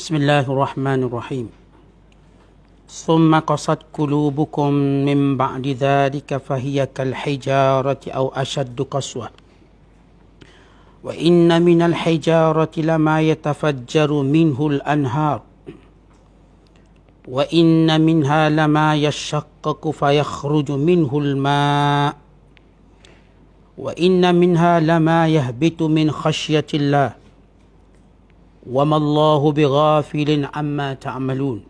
بسم الله الرحمن الرحيم ثم قست قلوبكم من بعد ذلك فهي كالحجارة أو أشد قسوة وإن من الحجارة لما يتفجر منه الأنهار وإن منها لما يشقق فيخرج منه الماء وإن منها لما يهبط من خشية الله وما الله بغافل عما تعملون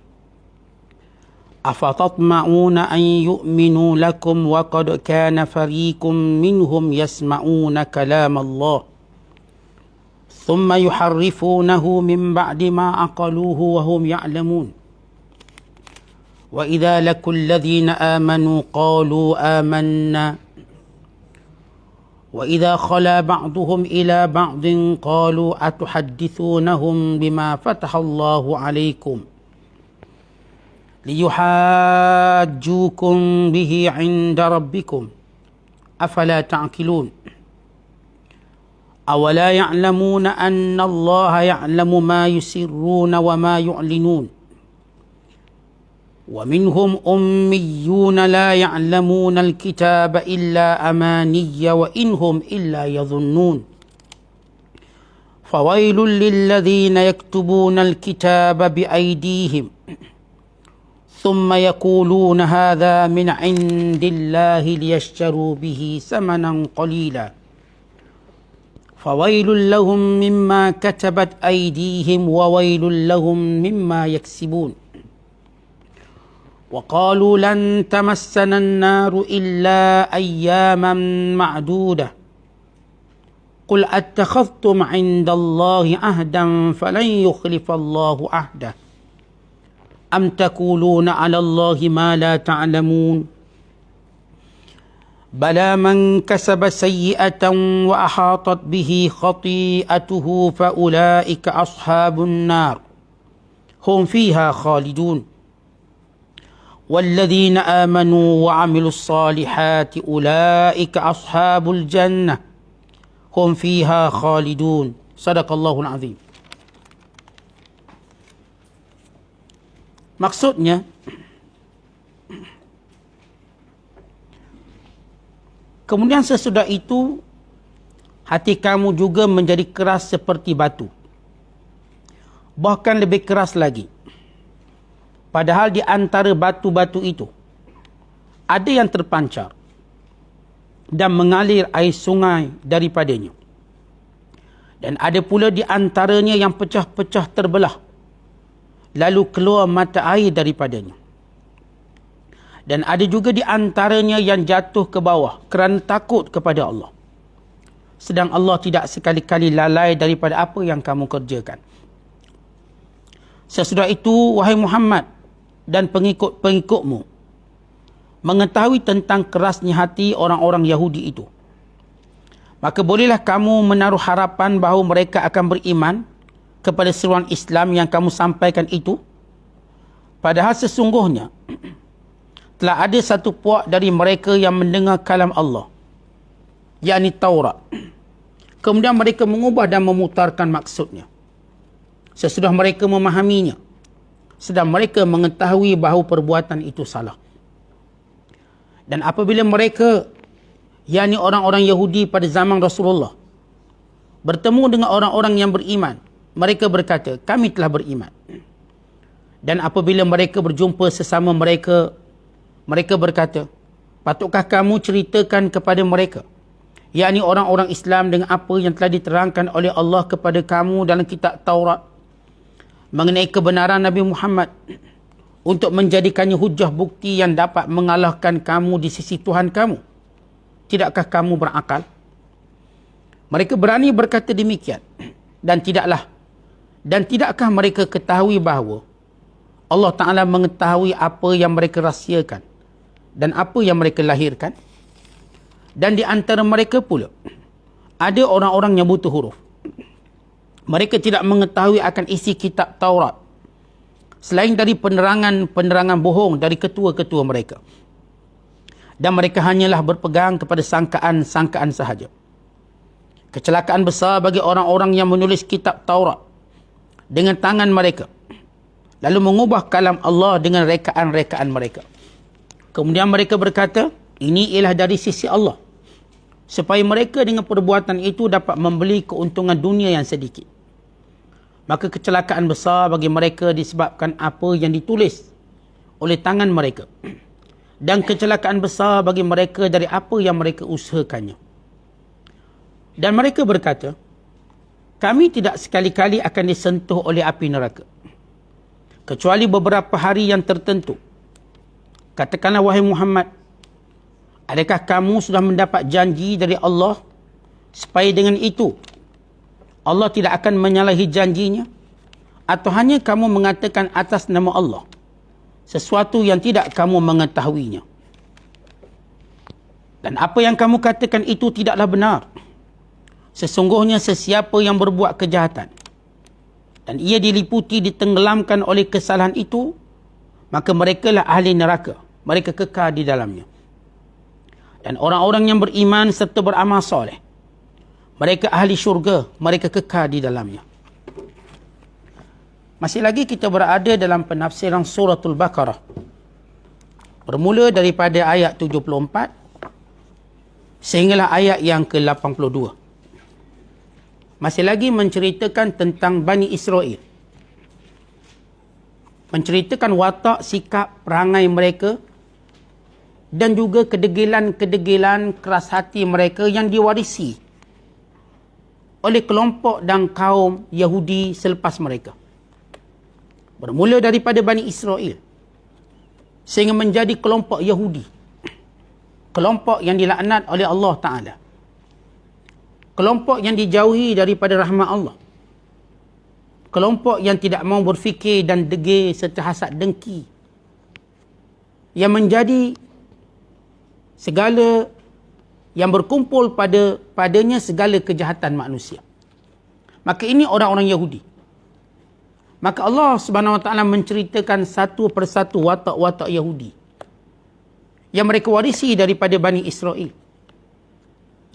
أفتطمعون أن يؤمنوا لكم وقد كان فريق منهم يسمعون كلام الله ثم يحرفونه من بعد ما عقلوه وهم يعلمون وإذا لقوا الذين آمنوا قالوا آمنا وإذا خلا بعضهم إلى بعض قالوا أتحدثونهم بما فتح الله عليكم ليحاجوكم به عند ربكم أفلا تعقلون أولا يعلمون أن الله يعلم ما يسرون وما يعلنون ومنهم أميون لا يعلمون الكتاب إلا أماني وإن هم إلا يظنون فويل للذين يكتبون الكتاب بأيديهم ثم يقولون هذا من عند الله ليشتروا به ثمنا قليلا فويل لهم مما كتبت أيديهم وويل لهم مما يكسبون وقالوا لن تمسنا النار إلا أياما معدودة قل أتخذتم عند الله عهدا فلن يخلف الله عهده أم تقولون على الله ما لا تعلمون بلى من كسب سيئة وأحاطت به خطيئته فأولئك أصحاب النار هم فيها خالدون والذين آمنوا وعملوا الصالحات أولئك أصحاب الجنة هم فيها خالدون صدق الله العظيم. Maksudnya, kemudian sesudah itu hati kamu juga menjadi keras seperti batu, bahkan lebih keras lagi. Padahal di antara batu-batu itu ada yang terpancar dan mengalir air sungai daripadanya. Dan ada pula di antaranya yang pecah-pecah terbelah, lalu keluar mata air daripadanya. Dan ada juga di antaranya yang jatuh ke bawah kerana takut kepada Allah. Sedang Allah tidak sekali-kali lalai daripada apa yang kamu kerjakan. Sesudah itu, wahai Muhammad dan pengikut-pengikutmu, mengetahui tentang kerasnya hati orang-orang Yahudi itu, maka bolehlah kamu menaruh harapan bahawa mereka akan beriman kepada seruan Islam yang kamu sampaikan itu. Padahal sesungguhnya telah ada satu puak dari mereka yang mendengar kalam Allah, yakni Taurat. Kemudian mereka mengubah dan memutarkan maksudnya sesudah mereka memahaminya, sedang mereka mengetahui bahawa perbuatan itu salah. Dan apabila mereka, yakni orang-orang Yahudi pada zaman Rasulullah, bertemu dengan orang-orang yang beriman, mereka berkata, kami telah beriman. Dan apabila mereka berjumpa sesama mereka, mereka berkata, patutkah kamu ceritakan kepada mereka, yakni orang-orang Islam, dengan apa yang telah diterangkan oleh Allah kepada kamu dalam kitab Taurat, mengenai kebenaran Nabi Muhammad, untuk menjadikannya hujah bukti yang dapat mengalahkan kamu di sisi Tuhan kamu? Tidakkah kamu berakal? Mereka berani berkata demikian. Dan tidakkah mereka ketahui bahawa Allah Ta'ala mengetahui apa yang mereka rahsiakan dan apa yang mereka lahirkan? Dan di antara mereka pula ada orang-orang yang buta huruf. Mereka tidak mengetahui akan isi kitab Taurat, selain dari penerangan bohong dari ketua-ketua mereka. Dan mereka hanyalah berpegang kepada sangkaan-sangkaan sahaja. Kecelakaan besar bagi orang-orang yang menulis kitab Taurat dengan tangan mereka lalu mengubah kalam Allah dengan rekaan-rekaan mereka. Kemudian mereka berkata, ini ialah dari sisi Allah, supaya mereka dengan perbuatan itu dapat membeli keuntungan dunia yang sedikit. Maka kecelakaan besar bagi mereka disebabkan apa yang ditulis oleh tangan mereka, dan kecelakaan besar bagi mereka dari apa yang mereka usahakannya. Dan mereka berkata, kami tidak sekali-kali akan disentuh oleh api neraka, kecuali beberapa hari yang tertentu. Katakanlah, wahai Muhammad, adakah kamu sudah mendapat janji dari Allah supaya dengan itu Allah tidak akan menyalahi janjinya? Atau hanya kamu mengatakan atas nama Allah sesuatu yang tidak kamu mengetahuinya? Dan apa yang kamu katakan itu tidaklah benar. Sesungguhnya sesiapa yang berbuat kejahatan dan ia diliputi ditenggelamkan oleh kesalahan itu, maka merekalah ahli neraka, mereka kekal di dalamnya. Dan orang-orang yang beriman serta beramal soleh, mereka ahli syurga, mereka kekal di dalamnya. Masih lagi kita berada dalam penafsiran suratul Baqarah, bermula daripada ayat 74 sehinggalah ayat yang ke-82. Masih lagi menceritakan tentang Bani Israel, menceritakan watak, sikap, perangai mereka dan juga kedegilan-kedegilan keras hati mereka yang diwarisi oleh kelompok dan kaum Yahudi selepas mereka. Bermula daripada Bani Israel sehingga menjadi kelompok Yahudi, kelompok yang dilaknat oleh Allah Ta'ala, kelompok yang dijauhi daripada rahmat Allah, kelompok yang tidak mau berfikir dan degil serta hasad dengki, yang menjadi segala yang berkumpul padanya segala kejahatan manusia. Maka ini orang-orang Yahudi. Maka Allah Subhanahu Wa Taala menceritakan satu persatu watak-watak Yahudi yang mereka warisi daripada Bani Israel,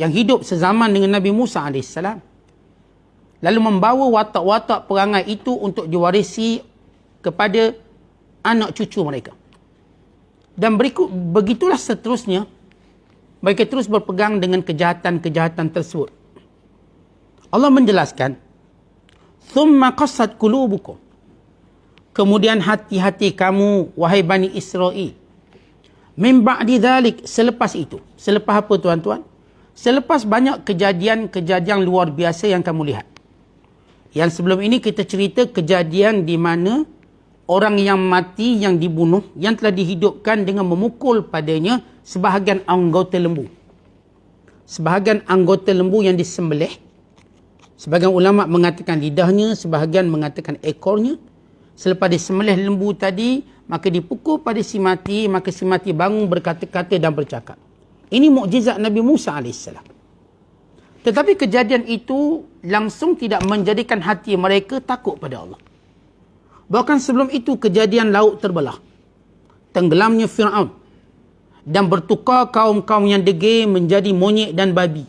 yang hidup sezaman dengan Nabi Musa AS, lalu membawa watak-watak perangai itu untuk diwarisi kepada anak cucu mereka. Dan begitulah seterusnya, mereka terus berpegang dengan kejahatan-kejahatan tersebut. Allah menjelaskan, "Thumma qassat qulubukum." Kemudian hati-hati kamu, wahai Bani Israel, min ba'di dhalik, selepas itu. Selepas apa, tuan-tuan? Selepas banyak kejadian-kejadian luar biasa yang kamu lihat. Yang sebelum ini kita cerita kejadian di mana orang yang mati, yang dibunuh, yang telah dihidupkan dengan memukul padanya sebahagian anggota lembu. Sebahagian anggota lembu yang disembelih. Sebahagian ulama mengatakan lidahnya, sebahagian mengatakan ekornya. Selepas disembelih lembu tadi, maka dipukul pada si mati, maka si mati bangun berkata-kata dan bercakap. Ini mukjizat Nabi Musa AS. Tetapi kejadian itu langsung tidak menjadikan hati mereka takut pada Allah. Bahkan sebelum itu kejadian laut terbelah, tenggelamnya Fir'aun, dan bertukar kaum-kaum yang degil menjadi monyet dan babi.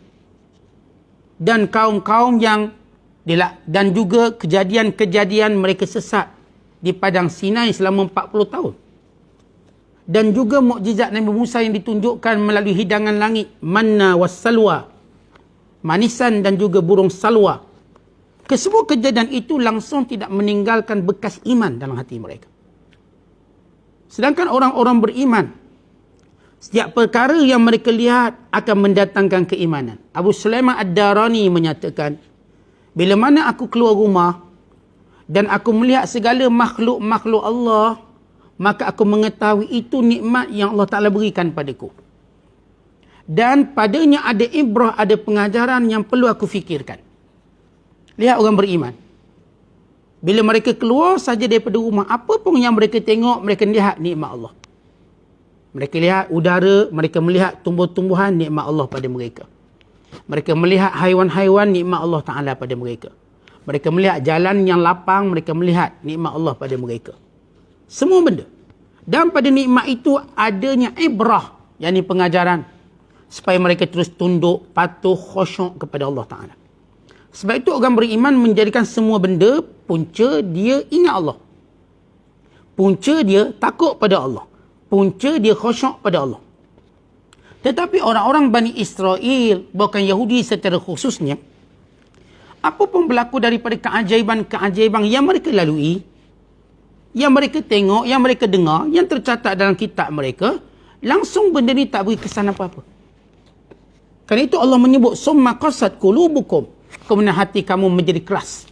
Dan kaum-kaum yang dan juga kejadian-kejadian mereka sesat di padang Sinai selama 40 tahun. Dan juga mukjizat Nabi Musa yang ditunjukkan melalui hidangan langit, manna was salwa, manisan dan juga burung salwa. Kesemua kejadian itu langsung tidak meninggalkan bekas iman dalam hati mereka. Sedangkan orang-orang beriman, setiap perkara yang mereka lihat akan mendatangkan keimanan. Abu Sulaiman Ad-Darani menyatakan, bila mana aku keluar rumah dan aku melihat segala makhluk-makhluk Allah, maka aku mengetahui itu nikmat yang Allah Ta'ala berikan padaku. Dan padanya ada ibrah, ada pengajaran yang perlu aku fikirkan. Lihat orang beriman. Bila mereka keluar saja daripada rumah, apa pun yang mereka tengok, mereka lihat nikmat Allah. Mereka lihat udara, mereka melihat tumbuh-tumbuhan, nikmat Allah pada mereka. Mereka melihat haiwan-haiwan, nikmat Allah Ta'ala pada mereka. Mereka melihat jalan yang lapang, mereka melihat nikmat Allah pada mereka. Semua benda. Dan pada nikmat itu adanya ibrah, yakni pengajaran, supaya mereka terus tunduk, patuh, khusyuk kepada Allah Ta'ala. Sebab itu orang beriman menjadikan semua benda punca dia ingat Allah. Punca dia takut pada Allah. Punca dia khusyuk pada Allah. Tetapi orang-orang Bani Israel, bukan Yahudi secara khususnya, apa pun berlaku daripada keajaiban-keajaiban yang mereka lalui, yang mereka tengok, yang mereka dengar, yang tercatat dalam kitab mereka, langsung benda ni tak beri kesan apa-apa. Kerana itu Allah menyebut, summa qasat qulubukum, kemudian hati kamu menjadi keras.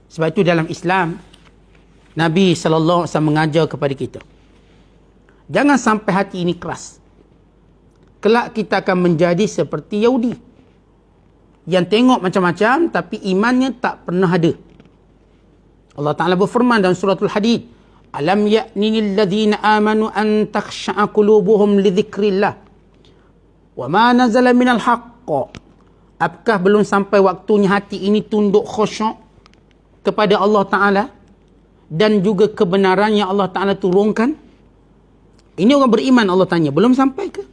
Sebab itu dalam Islam, Nabi SAW mengajar kepada kita, jangan sampai hati ini keras. Kelak kita akan menjadi seperti Yahudi, yang tengok macam-macam tapi imannya tak pernah ada. Allah Ta'ala berfirman dalam suratul Hadid, alam ya'ninil ladhina amanu an takhsha'a qulubuhum li dhikrillah wa ma nazala minal haqq. Apakah belum sampai waktunya hati ini tunduk khusyuk kepada Allah Ta'ala dan juga kebenaran yang Allah Ta'ala turunkan? Ini orang beriman, Allah tanya, belum sampai ke?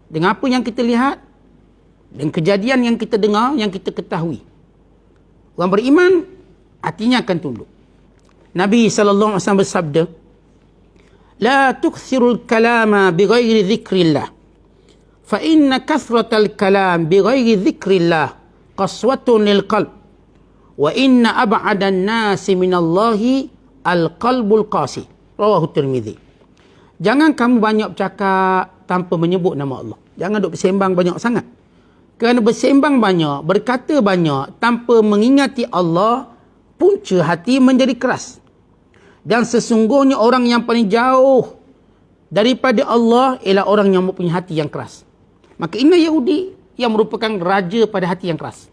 Dengan apa yang kita lihat, dan kejadian yang kita dengar, yang kita ketahui. Orang beriman, hatinya akan tunduk. Nabi SAW bersabda, la tukthirul kalama bighairi dhikrillah, fa inna kathratal kalam bighairi dhikrillah qaswatun lil qalb, wa inna ab'adan nasi minallahi al-qalbul qasi. Rawahu Tirmidzi. Jangan kamu banyak bercakap tanpa menyebut nama Allah. Jangan duk bersembang banyak sangat. Kerana bersembang banyak, berkata banyak tanpa mengingati Allah, punca hati menjadi keras. Dan sesungguhnya orang yang paling jauh daripada Allah ialah orang yang mempunyai hati yang keras. Maka ini Yahudi yang merupakan raja pada hati yang keras.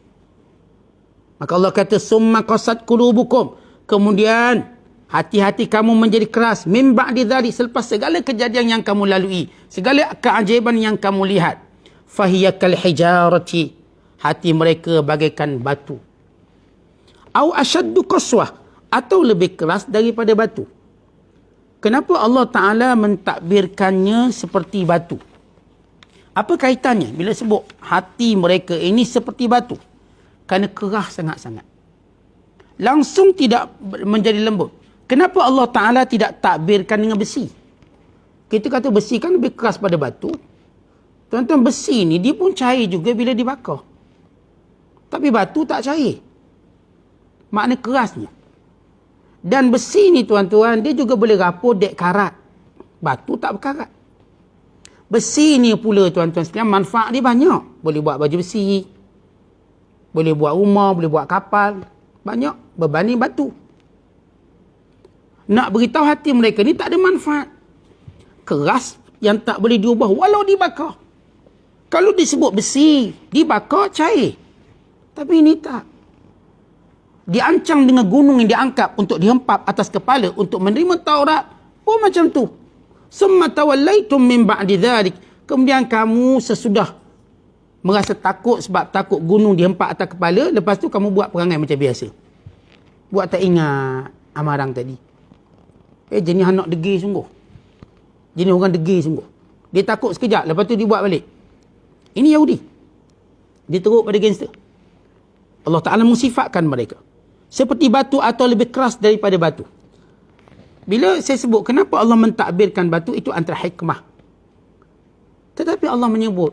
Maka Allah kata, summa qasat qulubukum, kemudian hati-hati kamu menjadi keras, min ba'di dzalik, selepas segala kejadian yang kamu lalui, segala keajaiban yang kamu lihat. Fahiya kal hijarati, hati mereka bagaikan batu. Au ashaddu qaswah, atau lebih keras daripada batu. Kenapa Allah Ta'ala mentakbirkannya seperti batu? Apa kaitannya bila sebut hati mereka ini seperti batu? Kerana keras sangat-sangat. Langsung tidak menjadi lembut. Kenapa Allah Ta'ala tidak takbirkan dengan besi? Kita kata besi kan lebih keras pada batu. Tuan-tuan, besi ni dia pun cair juga bila dibakar. Tapi batu tak cair. Makna kerasnya. Dan besi ni tuan-tuan, dia juga boleh rapur dek karat. Batu tak berkarat. Besi ni pula tuan-tuan sekalian, manfaat dia banyak. Boleh buat baju besi. Boleh buat rumah, boleh buat kapal. Banyak berbanding batu. Nak beritahu hati mereka ni tak ada manfaat. Keras yang tak boleh diubah walau dibakar. Kalau disebut besi, dibakar cair. Tapi ini tak. Diancang dengan gunung yang diangkat untuk dihempap atas kepala untuk menerima Taurat. Oh macam tu. Summa tawallaitum min ba'di dzalik. Kemudian kamu sesudah merasa takut sebab takut gunung dihempap atas kepala, lepas tu kamu buat perangai macam biasa. Buat tak ingat amarang tadi. Jenis anak degil sungguh. Jenis orang degil sungguh. Dia takut sekejap, lepas tu dia buat balik. Ini Yahudi. Dia teruk pada gangster. Allah Ta'ala mensifatkan mereka seperti batu atau lebih keras daripada batu. Bila saya sebut kenapa Allah mentakbirkan batu, itu antara hikmah. Tetapi Allah menyebut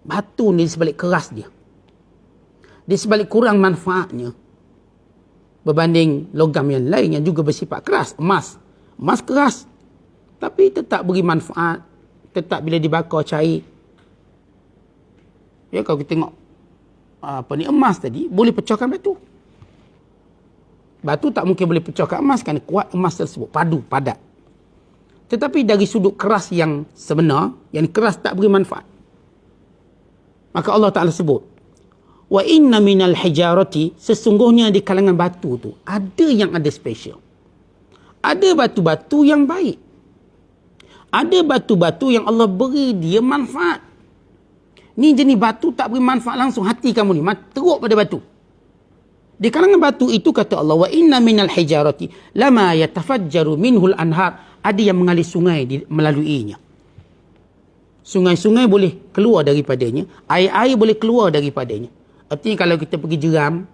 batu ni sebalik keras dia. Dia sebalik kurang manfaatnya berbanding logam yang lain yang juga bersifat keras. Emas. Emas keras. Tapi tetap beri manfaat. Tetap bila dibakar cair. Ya, kalau kita tengok emas tadi, boleh pecahkan batu. Batu tak mungkin boleh pecahkan emas kerana kuat emas tersebut. Padu, padat. Tetapi dari sudut keras yang sebenar, yang keras tak beri manfaat. Maka Allah Ta'ala sebut, wa inna minal hijarati, sesungguhnya di kalangan batu tu, ada yang ada special. Ada batu-batu yang baik. Ada batu-batu yang Allah beri dia manfaat. Ni jenis batu tak beri manfaat langsung. Hati kamu ni teruk pada batu. Di kalangan batu itu kata Allah, wa inna minal hijarati lama yatafajjaru minhul anhar. Ada yang mengalir sungai melaluinya. Sungai-sungai boleh keluar daripadanya. Air-air boleh keluar daripadanya. Artinya kalau kita pergi jeram,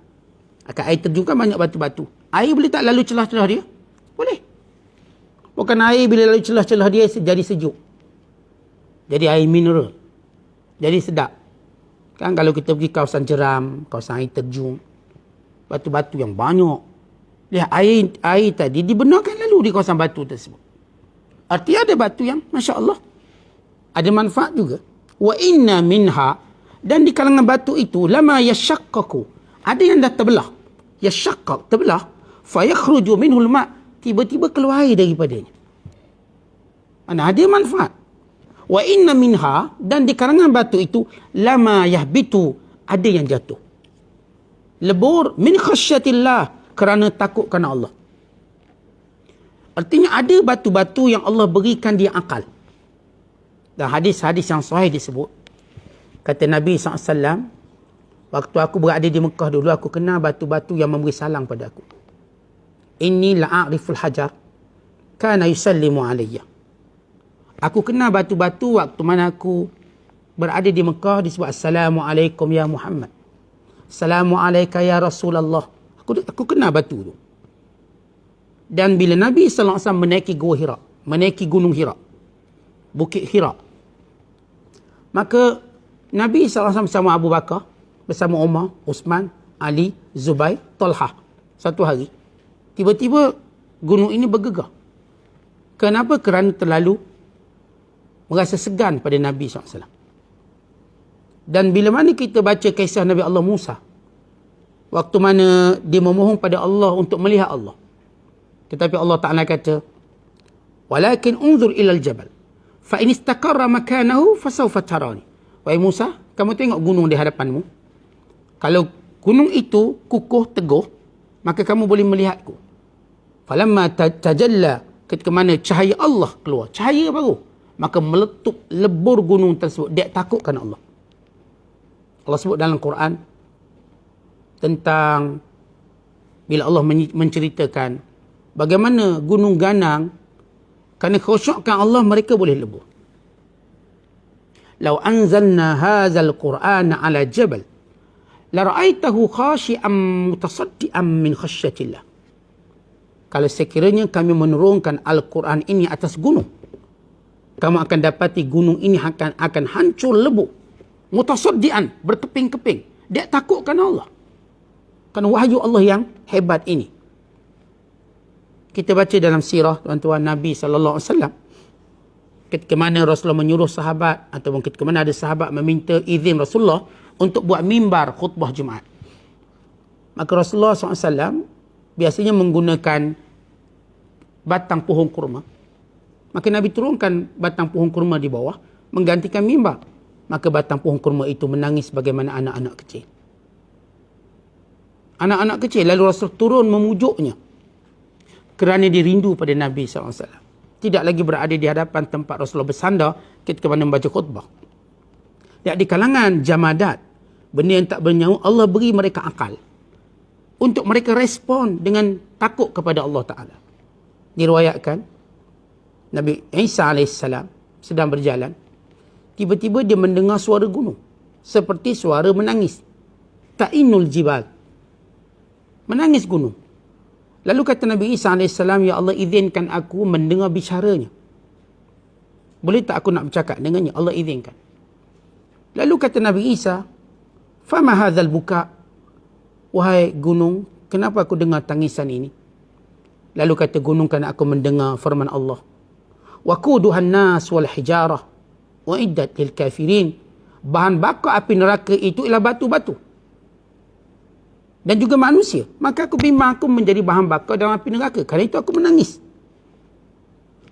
akan air terjun kan banyak batu-batu. Air boleh tak lalu celah-celah dia? Boleh. Bukan air bila lalu celah-celah dia jadi sejuk. Jadi air mineral. Jadi sedap. Kan kalau kita pergi kawasan jeram, kawasan air terjun, batu-batu yang banyak. Lihat air tadi dibenarkan lalu di kawasan batu tersebut. Artinya ada batu yang Masya Allah ada manfaat juga. Wa inna minha, dan di kalangan batu itu lama yashaqqaqu, ada yang dah terbelah. Yashaqqaq, terbelah. Fa yakhruju minhul ma', tiba-tiba keluar air daripadanya. Mana ada manfaat. Wa inna minha, dan di kalangan batu itu lama yahbitu, ada yang jatuh. Lebur min khasyatillah, kerana takut kerana Allah. Artinya ada batu-batu yang Allah berikan dia akal. Dan hadis-hadis yang sahih disebut, kata Nabi SAW, waktu aku berada di Mekah dulu, aku kenal batu-batu yang memberi salam pada aku. Inni la'ariful hajar, kana yusallimu alayya. Aku kenal batu-batu waktu mana aku berada di Mekah, disebut Assalamualaikum ya Muhammad. Assalamualaikum ya Rasulullah. Aku kenal batu tu. Dan bila Nabi SAW menaiki Gua Hira, menaiki Gunung Hira, Bukit Hira, maka Nabi SAW bersama Abu Bakar, bersama Umar, Uthman, Ali, Zubair, Talha, satu hari, tiba-tiba gunung ini bergegar. Kenapa? Kerana terlalu merasa segan pada Nabi SAW. Dan bila mana kita baca kisah Nabi Allah Musa, waktu mana dia memohon pada Allah untuk melihat Allah, tetapi Allah Ta'ala kata, walakin unzur ilal jabal, fa in istaqarra makanahu fasawfa tarani. Wahai Musa, kamu tengok gunung di hadapanmu. Kalau gunung itu kukuh, teguh, maka kamu boleh melihatku. Falamma tajalla, ketika mana cahaya Allah keluar, cahaya baru, maka meletup lebur gunung tersebut. Dia takutkan Allah. Allah sebut dalam Quran tentang bila Allah menceritakan bagaimana gunung ganang kerana khusyukkan Allah mereka boleh lebur. Lau anzalna hadzal Qur'ana ala jabal la ra'aitahu khashi'an mutasaddian min khasyatillah. Kalau sekiranya kami menurunkan Al-Quran ini atas gunung, kamu akan dapati gunung ini akan hancur lebur, mutasaddian, berkeping-keping. Dia takutkan Allah. Kerana wahyu Allah yang hebat ini. Kita baca dalam sirah tuan-tuan Nabi SAW, ketika mana Rasulullah menyuruh sahabat, ataupun ketika mana ada sahabat meminta izin Rasulullah untuk buat mimbar khutbah Jumaat. Maka Rasulullah SAW biasanya menggunakan batang pohon kurma. Maka Nabi turunkan batang pohon kurma di bawah, menggantikan mimbar. Maka batang pohon kurma itu menangis bagaimana anak-anak kecil. Anak-anak kecil, lalu Rasul turun memujuknya kerana dia rindu pada Nabi SAW. Tidak lagi berada di hadapan tempat Rasulullah bersandar ketika mana membaca khutbah. Dan di kalangan jamadat, benda yang tak bernyawa, Allah beri mereka akal untuk mereka respon dengan takut kepada Allah Ta'ala. Diriwayatkan Nabi Isa AS sedang berjalan, tiba-tiba dia mendengar suara gunung seperti suara menangis. Ta'inul jibal, menangis gunung. Lalu kata Nabi Isa AS, ya Allah, izinkan aku mendengar bicaranya. Boleh tak aku nak bercakap dengannya? Allah izinkan. Lalu kata Nabi Isa, fama hadzal buka, wahai gunung, kenapa aku dengar tangisan ini? Lalu kata gunung, kerana aku mendengar firman Allah, waquduhan nas wal hijarah wa iddat lil kafirin. Bahan bakar api neraka itu ialah batu-batu dan juga manusia. Maka aku bimbang aku menjadi bahan bakar dalam api neraka. Kerana itu aku menangis.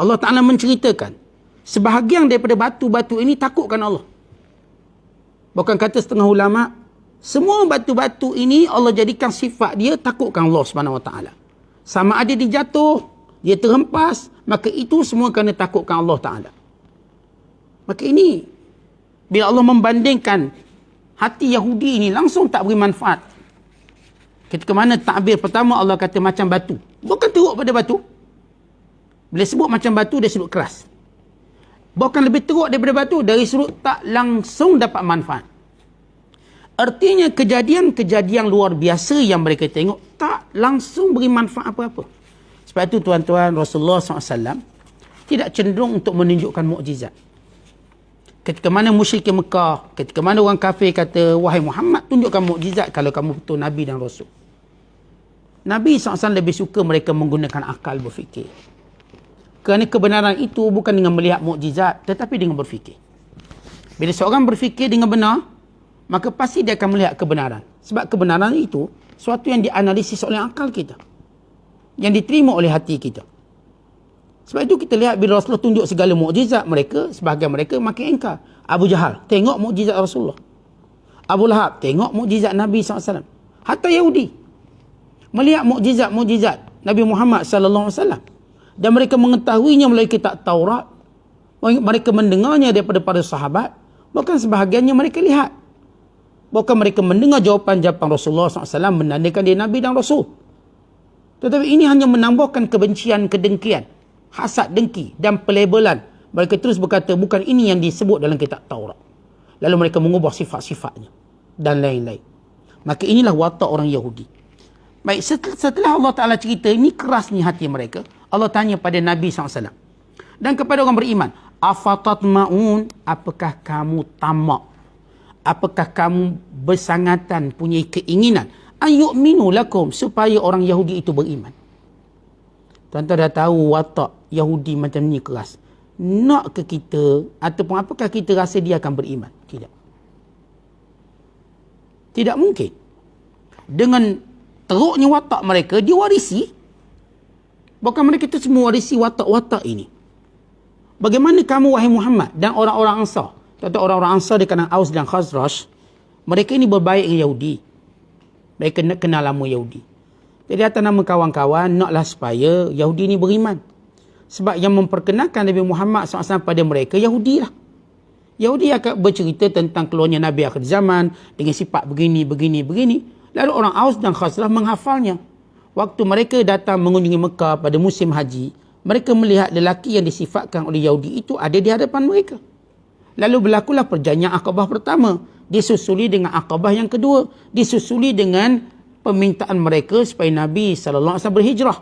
Allah Ta'ala menceritakan sebahagian daripada batu-batu ini takutkan Allah. Bukan kata setengah ulama, semua batu-batu ini Allah jadikan sifat dia takutkan Allah Subhanahu Wa Ta'ala. Sama ada dia jatuh, dia terhempas, maka itu semua kerana takutkan Allah Ta'ala. Maka ini, bila Allah membandingkan hati Yahudi ini, langsung tak beri manfaat. Ketika mana takbir pertama Allah kata macam batu. Bukan teruk pada batu. Bila sebut macam batu, dia sebut keras. Bukan lebih teruk daripada batu, dari sudut tak langsung dapat manfaat. Artinya kejadian-kejadian luar biasa yang mereka tengok tak langsung beri manfaat apa-apa. Sebab itu tuan-tuan, Rasulullah SAW tidak cenderung untuk menunjukkan mukjizat. Ketika mana musyrikin Mekah, ketika mana orang kafir kata, wahai Muhammad, tunjukkan mukjizat kalau kamu betul Nabi dan Rasul. Nabi SAW lebih suka mereka menggunakan akal berfikir. Kerana kebenaran itu bukan dengan melihat mukjizat, tetapi dengan berfikir. Bila seorang berfikir dengan benar, maka pasti dia akan melihat kebenaran. Sebab kebenaran itu suatu yang dianalisis oleh akal kita, yang diterima oleh hati kita. Sebab itu kita lihat bila Rasulullah tunjuk segala mukjizat mereka, sebahagian mereka makin engkar. Abu Jahal, tengok mukjizat Rasulullah. Abu Lahab, tengok mukjizat Nabi SAW. Hatta Yahudi melihat mukjizat Nabi Muhammad SAW. Dan mereka mengetahuinya melalui kitab Taurat. Mereka mendengarnya daripada para sahabat. Bahkan sebahagiannya mereka lihat. Bahkan mereka mendengar jawapan-jawapan Rasulullah SAW menandakan dia Nabi dan Rasul. Tetapi ini hanya menambahkan kebencian, kedengkian, hasad, dengki dan pelabelan. Mereka terus berkata, bukan ini yang disebut dalam kitab Taurat. Lalu mereka mengubah sifat-sifatnya dan lain-lain. Maka inilah watak orang Yahudi. Baik, setelah Allah Ta'ala cerita ini kerasnya hati mereka, Allah tanya pada Nabi SAW dan kepada orang beriman, afatatma'un, apakah kamu tamak, apakah kamu bersangatan, punya keinginan an yu'minu lakum, supaya orang Yahudi itu beriman. Tuan-tuan dah tahu watak Yahudi macam ni keras. Nak ke kita, ataupun apakah kita rasa dia akan beriman? Tidak. Tidak mungkin. Dengan teruknya watak mereka, dia warisi. Bahkan mereka itu semua warisi watak-watak ini. Bagaimana kamu, wahai Muhammad, dan orang-orang Ansar? Tuan-tuan, orang-orang Ansar di kalangan Aus dan Khazraj, mereka ini berbaik dengan Yahudi. Mereka nak kenal lama Yahudi. Jadi atas nama kawan-kawan, naklah supaya Yahudi ni beriman. Sebab yang memperkenalkan Nabi Muhammad SAW pada mereka, Yahudi lah. Yahudi akan bercerita tentang keluarnya Nabi akhir zaman, dengan sifat begini. Lalu orang Aus dan Khazraj menghafalnya. Waktu mereka datang mengunjungi Mekah pada musim haji, mereka melihat lelaki yang disifatkan oleh Yahudi itu ada di hadapan mereka. Lalu berlakulah perjanjian Aqabah pertama. Disusuli dengan Aqabah yang kedua. Disusuli dengan permintaan mereka supaya Nabi SAW berhijrah.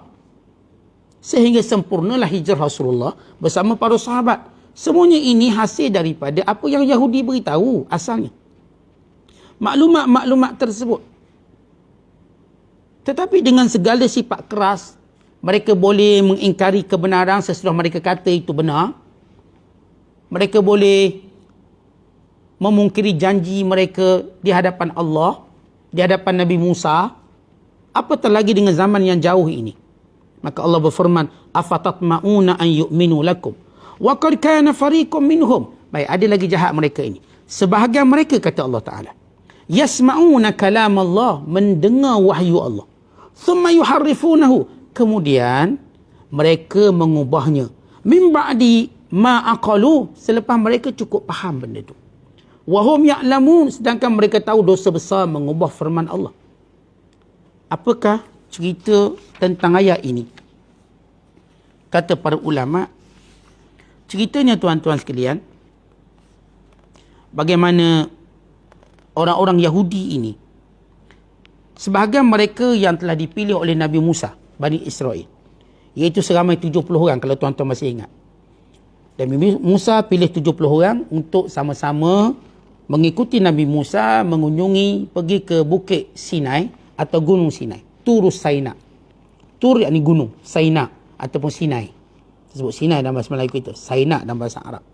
Sehingga sempurnalah hijrah Rasulullah bersama para sahabat. Semuanya ini hasil daripada apa yang Yahudi beritahu asalnya. Maklumat-maklumat tersebut. Tetapi dengan segala sifat keras, mereka boleh mengingkari kebenaran sesudah mereka kata itu benar. Mereka boleh memungkiri janji mereka di hadapan Allah, di hadapan Nabi Musa. Apatah lagi dengan zaman yang jauh ini. Maka Allah berfirman, afatatma'una an yu'minu lakum wa qad kana fariqum minhum. Baik, ada lagi jahat mereka ini. Sebahagian mereka, kata Allah Ta'ala, yasma'una kalam Allah, mendengar wahyu Allah. Thumma yuharrifunahu, kemudian mereka mengubahnya. Min ba'di ma aqalu, selepas mereka cukup faham benda itu. Wahum ya'lamun, sedangkan mereka tahu dosa besar mengubah firman Allah. Apakah cerita tentang ayat ini? Kata para ulama, ceritanya tuan-tuan sekalian, bagaimana orang-orang Yahudi ini, sebahagian mereka yang telah dipilih oleh Nabi Musa, Bani Israel, iaitu seramai 70 orang kalau tuan-tuan masih ingat. Dan Musa pilih 70 orang untuk sama-sama mengikuti Nabi Musa mengunjungi, pergi ke Bukit Sinai atau Gunung Sinai. Turus Saina. Tur yakni gunung, Saina ataupun Sinai. Disebut Sinai dalam bahasa Melayu kita, Saina dalam bahasa Arab.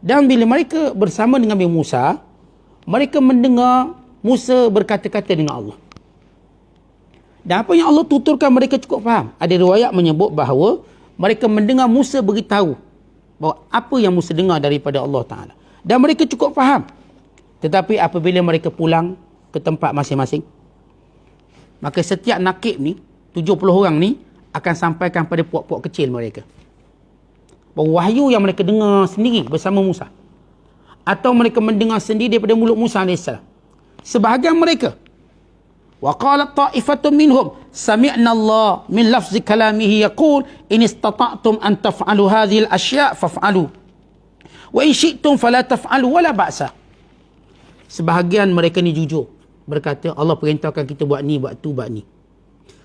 Dan bila mereka bersama dengan Nabi Musa, mereka mendengar Musa berkata-kata dengan Allah. Dan apa yang Allah tuturkan mereka cukup faham. Ada riwayat menyebut bahawa mereka mendengar Musa beritahu bahawa apa yang Musa dengar daripada Allah Ta'ala. Dan mereka cukup faham. Tetapi apabila mereka pulang ke tempat masing-masing, maka setiap nakib ni, 70 orang ni, akan sampaikan pada puak-puak kecil mereka bahawa wahyu yang mereka dengar sendiri bersama Musa, atau mereka mendengar sendiri daripada mulut Musa AS. Sebahagian mereka, wa qalat ta'ifatun minhum sami'na Allah min lafzi kalamihi yaqul in istata'tum an taf'alu hadhihi al-ashya' faf'alu wa in syi'tum fala taf'alu wala ba'sa. Sebahagian mereka ni jujur, berkata Allah perintahkan kita buat ni, buat tu, buat ni.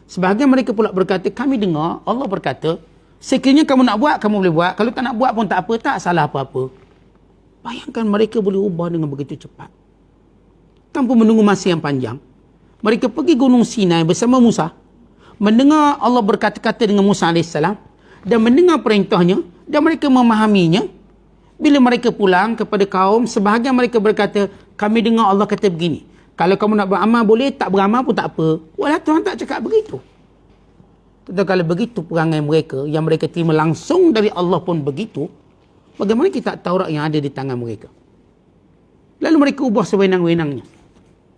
Sebahagian mereka pula berkata, kami dengar Allah berkata Sekiranya kamu nak buat, kamu boleh buat. Kalau tak nak buat pun tak apa, tak salah apa-apa. Bayangkan mereka boleh ubah dengan begitu cepat. Tanpa menunggu masa yang panjang. Mereka pergi Gunung Sinai bersama Musa. Mendengar Allah berkata-kata dengan Musa AS. Dan mendengar perintahnya. Dan mereka memahaminya. Bila mereka pulang kepada kaum, sebahagian mereka berkata, kami dengar Allah kata begini. Kalau kamu nak beramal boleh, tak beramal pun tak apa. Walau Tuhan tak cakap begitu. Tetapi kalau begitu perangai mereka, yang mereka terima langsung dari Allah pun begitu, bagaimana kita Taurat yang ada di tangan mereka? Lalu mereka ubah sewenang-wenangnya.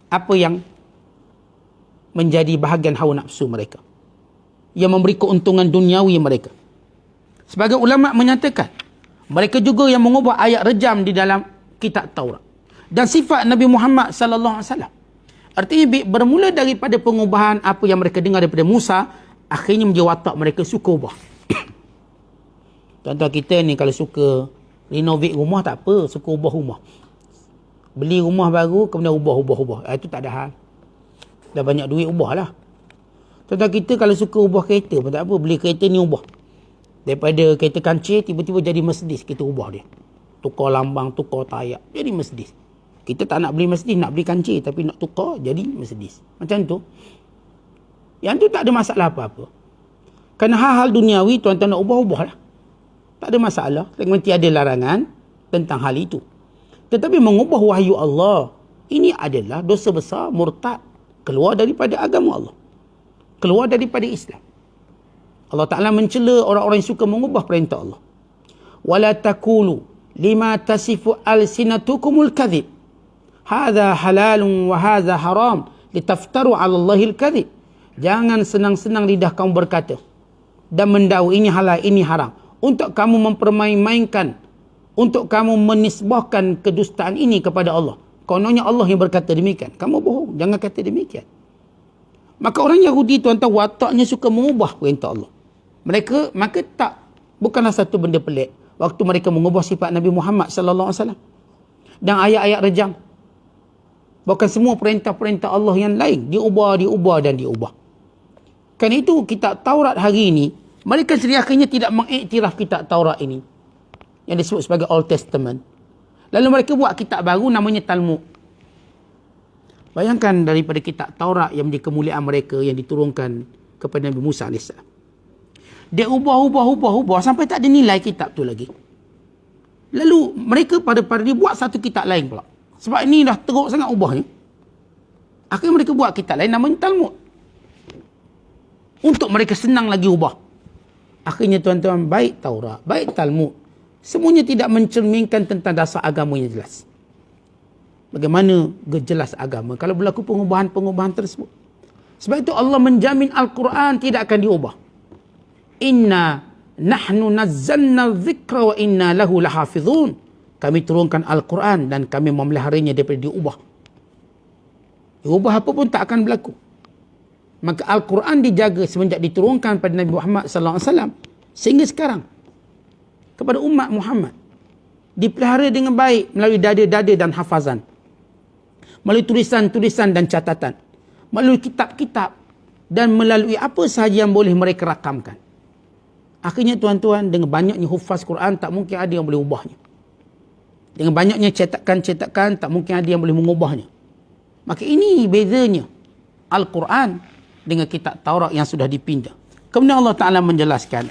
Apa yang menjadi bahagian hawa nafsu mereka. Yang memberi keuntungan duniawi mereka. Sebagai ulama menyatakan, mereka juga yang mengubah ayat rejam di dalam kitab Taurat. Dan sifat Nabi Muhammad sallallahu alaihi wasallam. Artinya bermula daripada pengubahan apa yang mereka dengar daripada Musa, akhirnya menjadi watak mereka suka ubah. Tuan-tuan kita ni kalau suka renovate rumah tak apa, suka ubah rumah. Beli rumah baru kemudian ubah. Itu tak ada hal. Dah banyak duit ubahlah. Tuan-tuan kita kalau suka ubah kereta pun tak apa, beli kereta ni ubah. Daripada kereta kancil tiba-tiba jadi Mercedes, kita ubah dia. Tukar lambang, tukar tayak, jadi Mercedes. Kita tak nak beli Mercedes, nak beli kancil tapi nak tukar jadi Mercedes. Macam tu. Yang tu tak ada masalah apa-apa. Kerana hal-hal duniawi tuan-tuan nak ubah-ubahlah. Tak ada masalah. Nanti ada larangan tentang hal itu. Tetapi mengubah wahyu Allah, ini adalah dosa besar, murtad. Keluar daripada agama Allah. Keluar daripada Islam. Allah Ta'ala mencela orang-orang yang suka mengubah perintah Allah. وَلَا تَكُولُوا لِمَا تَصِفُ أَلْسِنَتُكُمُ الْكَذِبِ هَذَا حَلَالٌ وَهَذَا حَرَامٌ لِتَفْتَرُوا عَلَى اللَّهِ الْكَذِبِ. Jangan senang-senang lidah kamu berkata dan mendakwa ini halal, ini haram, untuk kamu mempermain-mainkan, untuk kamu menisbahkan kedustaan ini kepada Allah. Kononnya Allah yang berkata demikian. Kamu bohong, jangan kata demikian. Maka orang Yahudi tuan-tuan wataknya suka mengubah perintah Allah. Mereka maka bukanlah satu benda pelik waktu mereka mengubah sifat Nabi Muhammad sallallahu alaihi wasallam dan ayat-ayat rejam. Bahkan semua perintah-perintah Allah yang lain diubah. Kan itu kitab Taurat hari ini, mereka seriakannya tidak mengiktiraf kitab Taurat ini yang disebut sebagai Old Testament. Lalu mereka buat kitab baru namanya Talmud. Bayangkan daripada kitab Taurat yang menjadi kemuliaan mereka yang diturunkan kepada Nabi Musa AS. Dia ubah sampai tak ada nilai kitab tu lagi. Lalu mereka pada dia buat satu kitab lain pula. Sebab ini dah teruk sangat ubahnya. Akhirnya mereka buat kitab lain namanya Talmud. Untuk mereka senang lagi ubah. Akhirnya tuan-tuan, baik Taurat, baik Talmud, semuanya tidak mencerminkan tentang dasar agama yang jelas. Bagaimana jelas agama kalau berlaku pengubahan-pengubahan tersebut. Sebab itu Allah menjamin Al-Quran tidak akan diubah. Inna nahnu nazzalna dzikra wa inna lahu lahafizun. Kami turunkan Al-Quran dan kami memeliharanya daripada diubah. Diubah apa pun tak akan berlaku. Maka Al-Quran dijaga semenjak diturunkan pada Nabi Muhammad sallallahu alaihi wasallam sehingga sekarang kepada umat Muhammad. Dipelihara dengan baik melalui dada-dada dan hafazan. Melalui tulisan-tulisan dan catatan. Melalui kitab-kitab. Dan melalui apa sahaja yang boleh mereka rakamkan. Akhirnya tuan-tuan, dengan banyaknya hufaz Quran, tak mungkin ada yang boleh ubahnya. Dengan banyaknya cetakan-cetakan, tak mungkin ada yang boleh mengubahnya. Maka ini bezanya Al-Quran dengan kitab Taurat yang sudah dipindah. Kemudian Allah Ta'ala menjelaskan,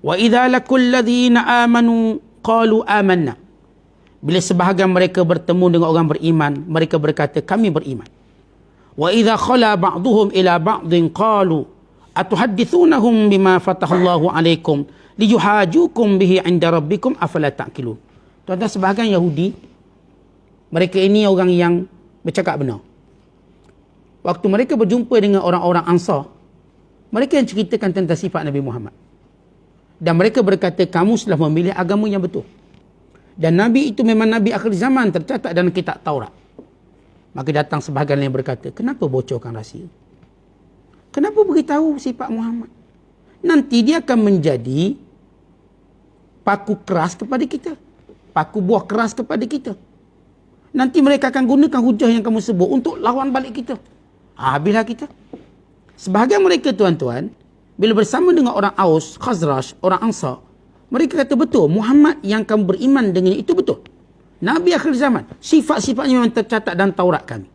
وَإِذَا لَكُوا الَّذِينَ آمَنُوا قَالُوا آمَنَّا. Bila sebahagian mereka bertemu dengan orang beriman, mereka berkata, kami beriman. وَإِذَا خَلَا بَعْضُهُمْ إِلَى بَعْضٍ قَالُوا أَتُحَدِّثُونَهُمْ بِمَا فَتَحَ اللَّهُ عَلَيْكُمْ لِيُحَاجُوكُمْ بِهِ عِنْدَ رَبِّكُمْ أَفَلَا تَعْقِلُونَ. Tuan-tuan, sebahagian Yahudi, mereka ini orang yang bercakap benar. Waktu mereka berjumpa dengan orang-orang Ansar, mereka yang ceritakan tentang sifat Nabi Muhammad. Dan mereka berkata, kamu telah memilih agama yang betul. Dan Nabi itu memang Nabi akhir zaman, tercatat dalam kitab Taurat. Maka datang sebahagian yang berkata, kenapa bocorkan rahsia? Kenapa beritahu sifat Muhammad? Nanti dia akan menjadi paku keras kepada kita. Paku buah keras kepada kita. Nanti mereka akan gunakan hujah yang kamu sebut untuk lawan balik kita. Habislah kita. Sebahagian mereka tuan-tuan, bila bersama dengan orang Aus, Khazraj, orang Ansar, mereka kata betul, Muhammad yang kamu beriman dengan itu betul. Nabi akhir zaman. Sifat-sifatnya memang tercatat dalam Taurat kami.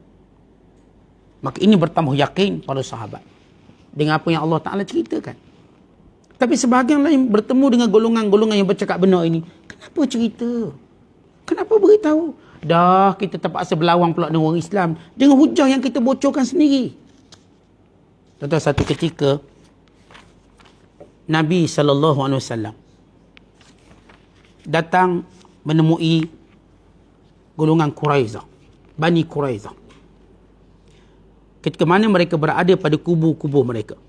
Maka ini bertambah yakin para sahabat dengan apa yang Allah Ta'ala ceritakan. Tapi sebahagian lain bertemu dengan golongan-golongan yang bercakap benar ini. Kenapa cerita? Kenapa beritahu? Dah kita terpaksa berlawang pula dengan orang Islam dengan hujah yang kita bocorkan sendiri. Contoh satu ketika Nabi SAW datang menemui golongan Quraizah, Bani Quraizah. Ketika mana mereka berada pada kubu-kubu mereka.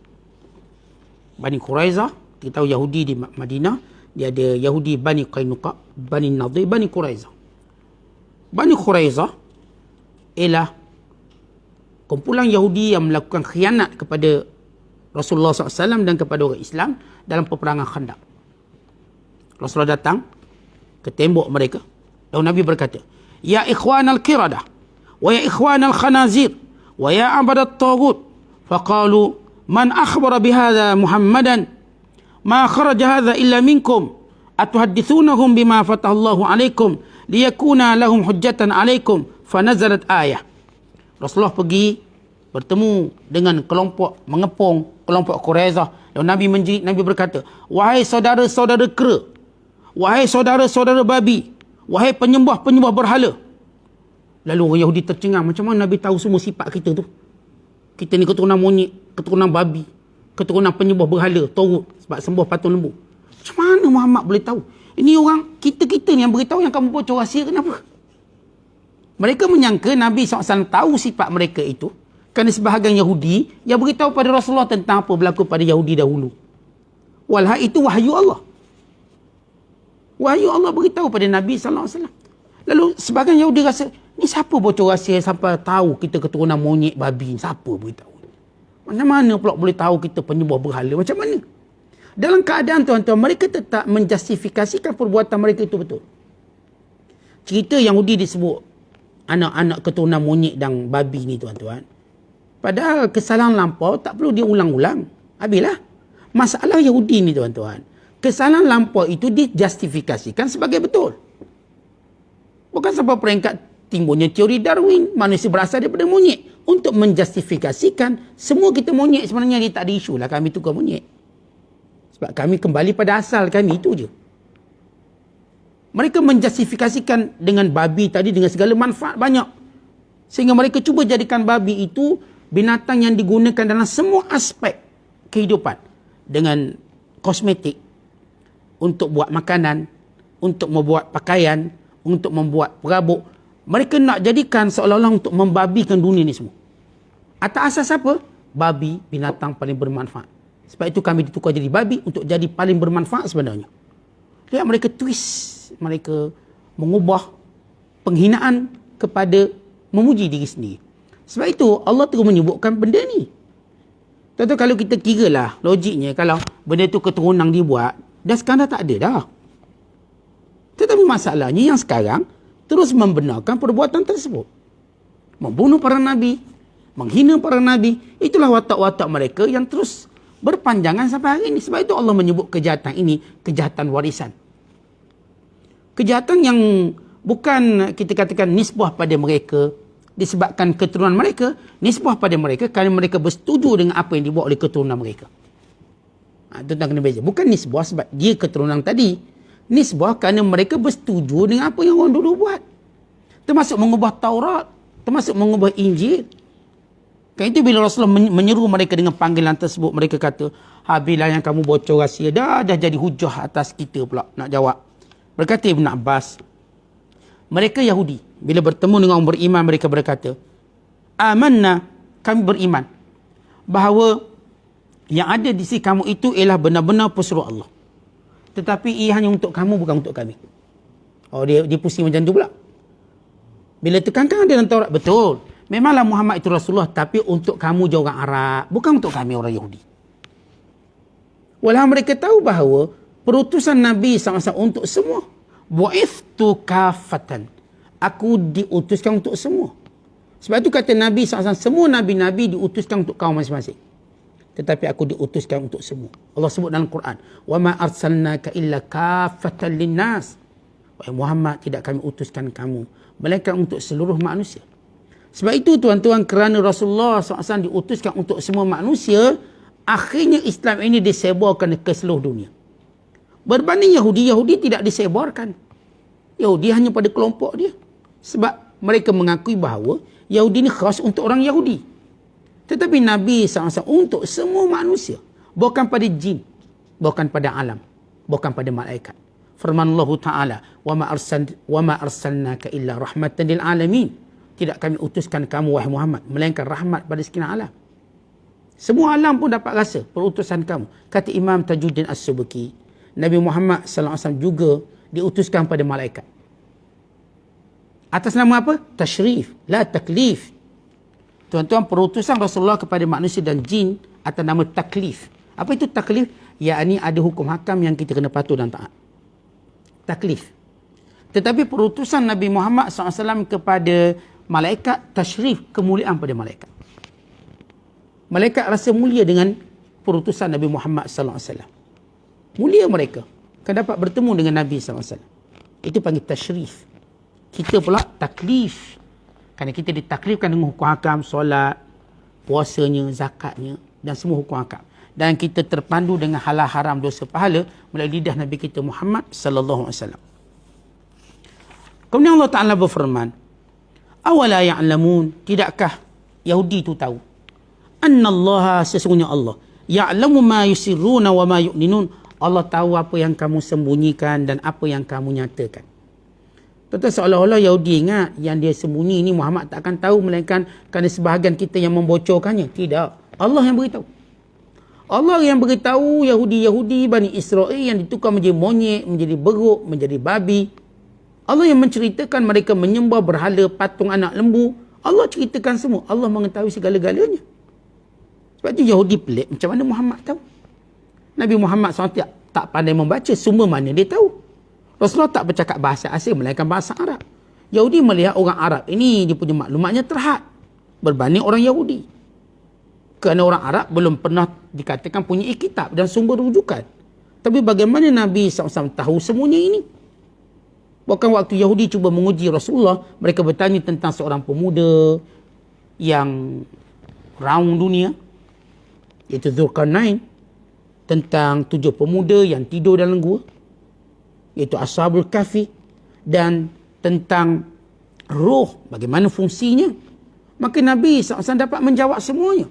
Bani Quraizah, kita tahu Yahudi di Madinah, dia ada Yahudi Bani Qainuqa, Bani Nadir, Bani Quraizah. Bani Quraizah ialah kumpulan Yahudi yang melakukan khianat kepada Rasulullah SAW dan kepada orang Islam dalam peperangan Khandaq. Rasulullah datang ke tembok mereka. Lalu Nabi berkata, "Ya ikhwan al-qiradah, wa ya ikhwan al-khanazir, wa ya abad al-taghut." Faqalu, "Man akhbara bihadha Muhammadan? Ma kharaja hadha illa minkum. Atuhaddithunahum bima fatahallahu alaikum liyakuna lahum hujjatan alaikum." Fanazalat ayah. Rasulullah pergi bertemu dengan kelompok mengepung kelompok Quraizah. Lalu Nabi menjerit, Nabi berkata, "Wahai saudara-saudara kera, wahai saudara-saudara babi, wahai penyembah-penyembah berhala." Lalu orang Yahudi tercengang, macam mana Nabi tahu semua sifat kita tu? Kita ni keturunan monyet, keturunan babi, keturunan penyembah berhala, Taghut, sebab sembah patung lembu. Macam mana Muhammad boleh tahu? Ini orang kita-kita ni yang beritahu, yang kamu bocor rahsia, kenapa? Mereka menyangka Nabi SAW tahu sifat mereka itu kerana sebahagian Yahudi yang beritahu pada Rasulullah tentang apa berlaku pada Yahudi dahulu. Walhal itu wahyu Allah. Wahyu Allah beritahu pada Nabi SAW. Lalu sebahagian Yahudi rasa, ni siapa bocor rahsia sampai tahu kita keturunan monyet, babi? Siapa beritahu? Macam mana pula boleh tahu kita penyembah berhala? Macam mana? Dalam keadaan tuan-tuan, mereka tetap menjustifikasikan perbuatan mereka itu betul. Cerita Yahudi disebut anak-anak keturunan monyet dan babi ni tuan-tuan. Padahal kesalahan lampau tak perlu diulang-ulang. Habislah. Masalah Yahudi ni tuan-tuan, kesalahan lampau itu dijustifikasikan sebagai betul. Bukan sampai peringkat timbulnya teori Darwin, manusia berasal daripada monyet. Untuk menjustifikasikan semua kita monyet, sebenarnya dia tak ada isu lah kami tukar monyet. Sebab kami kembali pada asal kami, itu je. Mereka menjustifikasikan dengan babi tadi dengan segala manfaat banyak. Sehingga mereka cuba jadikan babi itu binatang yang digunakan dalam semua aspek kehidupan. Dengan kosmetik, untuk buat makanan, untuk membuat pakaian, untuk membuat perabot. Mereka nak jadikan seolah-olah untuk membabikan dunia ni semua. Atas asas apa? Babi binatang paling bermanfaat. Sebab itu kami ditukar jadi babi untuk jadi paling bermanfaat sebenarnya. Lihat mereka twist. Mereka mengubah penghinaan kepada memuji diri sendiri. Sebab itu Allah terus menyebutkan benda ni. Tentu kalau kita kira lah logiknya, kalau benda tu keturunan dibuat, dah sekarang dah tak ada dah. Tetapi masalahnya yang sekarang terus membenarkan perbuatan tersebut. Membunuh para nabi, menghina para nabi, itulah watak-watak mereka yang terus berpanjangan sampai hari ini. Sebab itu Allah menyebut kejahatan ini kejahatan warisan. Kejahatan yang bukan kita katakan nisbah pada mereka disebabkan keturunan mereka, nisbah pada mereka kerana mereka bersetuju dengan apa yang dibuat oleh keturunan mereka. Itu tak kena beza. Bukan nisbah sebab dia keturunan tadi. Nisbah kerana mereka bersetuju dengan apa yang orang dulu buat. Termasuk mengubah Taurat, termasuk mengubah Injil. Kan itu bila Rasulullah menyeru mereka dengan panggilan tersebut, mereka kata, "Habislah yang kamu bocor rahsia, dah jadi hujah atas kita pula nak jawab." Berkata Ibn Abbas, mereka Yahudi bila bertemu dengan orang beriman, mereka berkata, "Amanna," kami beriman bahawa yang ada di sisi kamu itu ialah benar-benar pesuruh Allah. Tetapi ia hanya untuk kamu, bukan untuk kami. Oh, dia pusing macam tu pula. Bila tekankan dalam Taurat, betul. Memanglah Muhammad itu Rasulullah, tapi untuk kamu je orang Arab, bukan untuk kami orang Yahudi. Walau mereka tahu bahawa perutusan Nabi SAW untuk semua. Bu'ithtu kafatan. Aku diutuskan untuk semua. Sebab itu kata Nabi SAW, semua Nabi-Nabi diutuskan untuk kaum masing-masing. tetapi aku diutuskan untuk semua. Allah sebut dalam Quran, wa ma arsalnaka illa kaffatan linnas. Wahai Muhammad, tidak kami utuskan kamu melainkan untuk seluruh manusia. Sebab itu tuan-tuan, kerana Rasulullah SAW diutuskan untuk semua manusia, akhirnya Islam ini disebarkan ke seluruh dunia. Berbanding Yahudi tidak disebarkan. Yahudi hanya pada kelompok dia. Sebab mereka mengakui bahawa Yahudi ini khas untuk orang Yahudi. Tetapi Nabi SAW untuk semua manusia. Bukan pada jin. Bukan pada alam. Bukan pada malaikat. Firman Allah Ta'ala, wa ma arsalnaka illa rahmatan lil alamin. Tidak kami utuskan kamu, wahai Muhammad, melainkan rahmat pada sekalian alam. Semua alam pun dapat rasa perutusan kamu. Kata Imam Tajuddin As-Subki, Nabi Muhammad SAW juga diutuskan pada malaikat. Atas nama apa? Tashrif, la taklif. Tuan-tuan, perutusan Rasulullah kepada manusia dan jin atas nama taklif. Apa itu taklif? Yakni ada hukum hakam yang kita kena patuh dan taat. Taklif. Tetapi perutusan Nabi Muhammad SAW kepada malaikat, tashrif, kemuliaan pada malaikat. Malaikat rasa mulia dengan perutusan Nabi Muhammad SAW. Mulia mereka. Kan dapat bertemu dengan Nabi SAW. Itu panggil tashrif. Kita pula taklif. Kerana kita ditaklifkan dengan hukum hakam, solat, puasanya, zakatnya dan semua hukum hakam. Dan kita terpandu dengan halal haram dosa pahala melalui lidah Nabi kita Muhammad sallallahu alaihi wasallam. Kemudian Allah Ta'ala berfirman, awala ya'lamun, tidakkah Yahudi itu tahu? Annallaha, sesungguhnya Allah, ya'lamu ma yusirruna wa ma yu'linun. Allah tahu apa yang kamu sembunyikan dan apa yang kamu nyatakan. Tentu seolah-olah Yahudi ingat yang dia sembunyi ini Muhammad tak akan tahu melainkan kerana sebahagian kita yang membocorkannya. Tidak. Allah yang beritahu. Allah yang beritahu Yahudi Bani Israel yang ditukar menjadi monyet, menjadi beruk, menjadi babi. Allah yang menceritakan mereka menyembah berhala patung anak lembu. Allah ceritakan semua. Allah mengetahui segala-galanya. Sebab itu Yahudi pelik. Macam mana Muhammad tahu? Nabi Muhammad SAW tak pandai membaca. Sumber mana dia tahu? Rasulullah tak bercakap bahasa asing melainkan bahasa Arab. Yahudi melihat orang Arab ini, dia punya maklumatnya terhad berbanding orang Yahudi. Kerana orang Arab belum pernah dikatakan punya kitab dan sumber rujukan. Tapi bagaimana Nabi SAW tahu semuanya ini? Bahkan waktu Yahudi cuba menguji Rasulullah, mereka bertanya tentang seorang pemuda yang raung dunia, iaitu Dzulqarnain, tentang 7 pemuda yang tidur dalam gua, iaitu Ashabul Kahfi, dan tentang roh, bagaimana fungsinya. Maka Nabi SAW dapat menjawab semuanya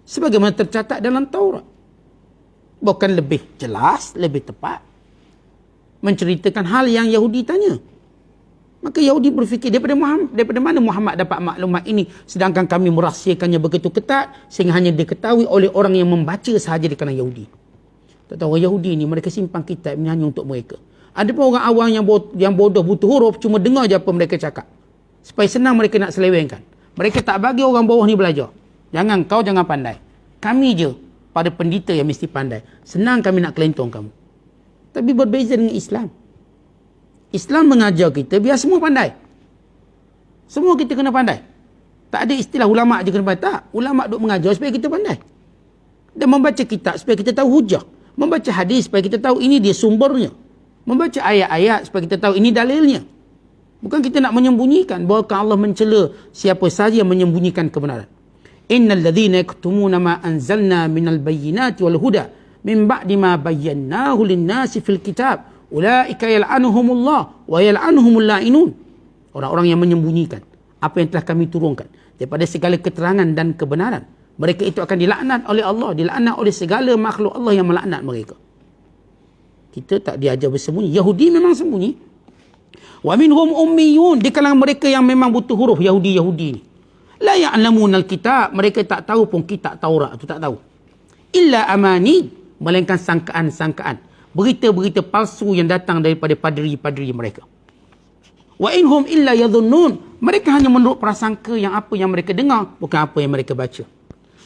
sebagaimana tercatat dalam Taurat. Bukan lebih jelas, lebih tepat menceritakan hal yang Yahudi tanya. Maka Yahudi berfikir, daripada mana Muhammad dapat maklumat ini sedangkan kami merahsiakannya begitu ketat sehingga hanya diketahui oleh orang yang membaca sahaja di kalangan Yahudi. Tak tahu orang Yahudi ni mereka simpan kitab ini hanya untuk mereka. Ada pun orang awam yang bodoh butuh huruf, cuma dengar je apa mereka cakap. Supaya senang mereka nak selewengkan. Mereka tak bagi orang bawah ni belajar. Jangan pandai. Kami je pada pendeta yang mesti pandai. Senang kami nak kelentong kamu. Tapi berbeza dengan Islam. Islam mengajar kita biar semua pandai. Semua kita kena pandai. Tak ada istilah ulama' je kena pandai. Tak. Ulama' duk mengajar supaya kita pandai. Dan membaca kitab supaya kita tahu hujah. Membaca hadis supaya kita tahu ini dia sumbernya. Membaca ayat-ayat supaya kita tahu ini dalilnya. Bukan kita nak menyembunyikan. Bahawa Allah mencela siapa sahaja yang menyembunyikan kebenaran. Innal ladzina yaktumuna ma anzalna minal bayyinati wal huda min ba'di ma bayyanahu lin-nasi fil kitab ulaika yal'anuhumullah wa yal'anuhumul la'inun. Orang-orang yang menyembunyikan apa yang telah kami turunkan daripada segala keterangan dan kebenaran, mereka itu akan dilaknat oleh Allah, dilaknat oleh segala makhluk Allah yang melaknat mereka. Kita tak diajar bersembunyi. Yahudi memang sembunyi. Wa minhum ummiyun, di kalangan mereka yang memang butuh huruf, Yahudi ni. La ya'lamunal kitab, mereka tak tahu pun kitab Taurat tu, tak tahu. Illa amani, melainkan sangkaan-sangkaan, berita-berita palsu yang datang daripada padri-padri mereka. Wa inhum illa yadhunnun, mereka hanya menurut prasangka yang apa yang mereka dengar, bukan apa yang mereka baca.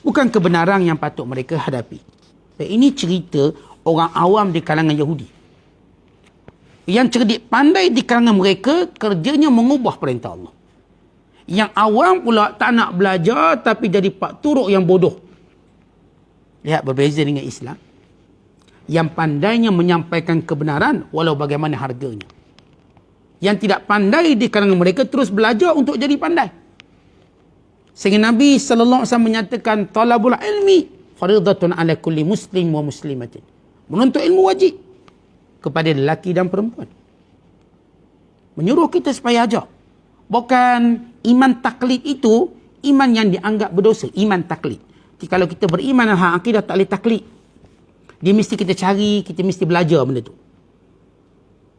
Bukan kebenaran yang patut mereka hadapi. Ini cerita orang awam di kalangan Yahudi. Yang cerdik pandai di kalangan mereka, kerjanya mengubah perintah Allah. Yang awam pula tak nak belajar tapi jadi pak turuk yang bodoh. Lihat, berbeza dengan Islam. Yang pandainya menyampaikan kebenaran walau bagaimana harganya. Yang tidak pandai di kalangan mereka terus belajar untuk jadi pandai. Sehingga Nabi SAW menyatakan, talabul ilmi faridatun ala kulli muslim wa muslimatin. Menuntut ilmu wajib kepada lelaki dan perempuan. Menyuruh kita supaya ajar. Bukan iman taklid itu, iman yang dianggap berdosa. Iman taklid. Jadi kalau kita beriman dengan hak akidah, tak boleh taklid. Dia mesti kita cari, kita mesti belajar benda tu.